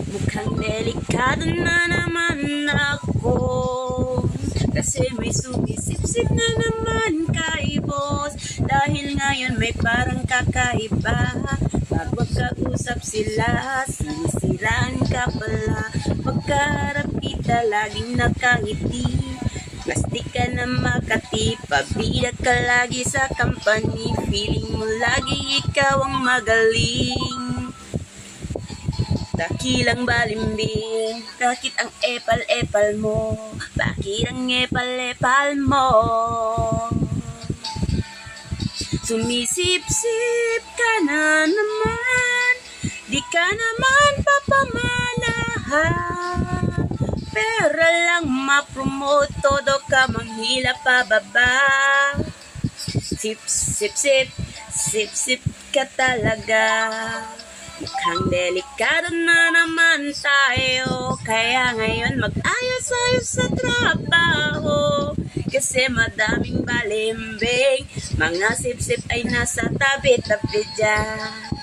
Mukhang delikado na naman ako, kasi may sumisip-sip na naman kay boss. Dahil ngayon may parang kakaiba, pag magkausap sila, sinisiraan ka pala. Pagkaharap kita, laging nakangiti, plastic ka na Makati, pabida ka lagi sa company. Feeling mo lagi ikaw ang magaling, dakilang balimbing. Bakit ang epal-epal mo? Bakit ang epal-epal mo? Sumisip-sip ka na naman, di ka naman papamanahan. Pera lang ma-promote, todo ka manghila pababa. Sip-sip-sip, sip-sip ka talaga. Mukhang delikado na naman tayo, kaya ngayon mag-ayos-ayos sa trabaho. Kasi madaming balimbing, mga sip-sip ay nasa tabi-tabi dyan.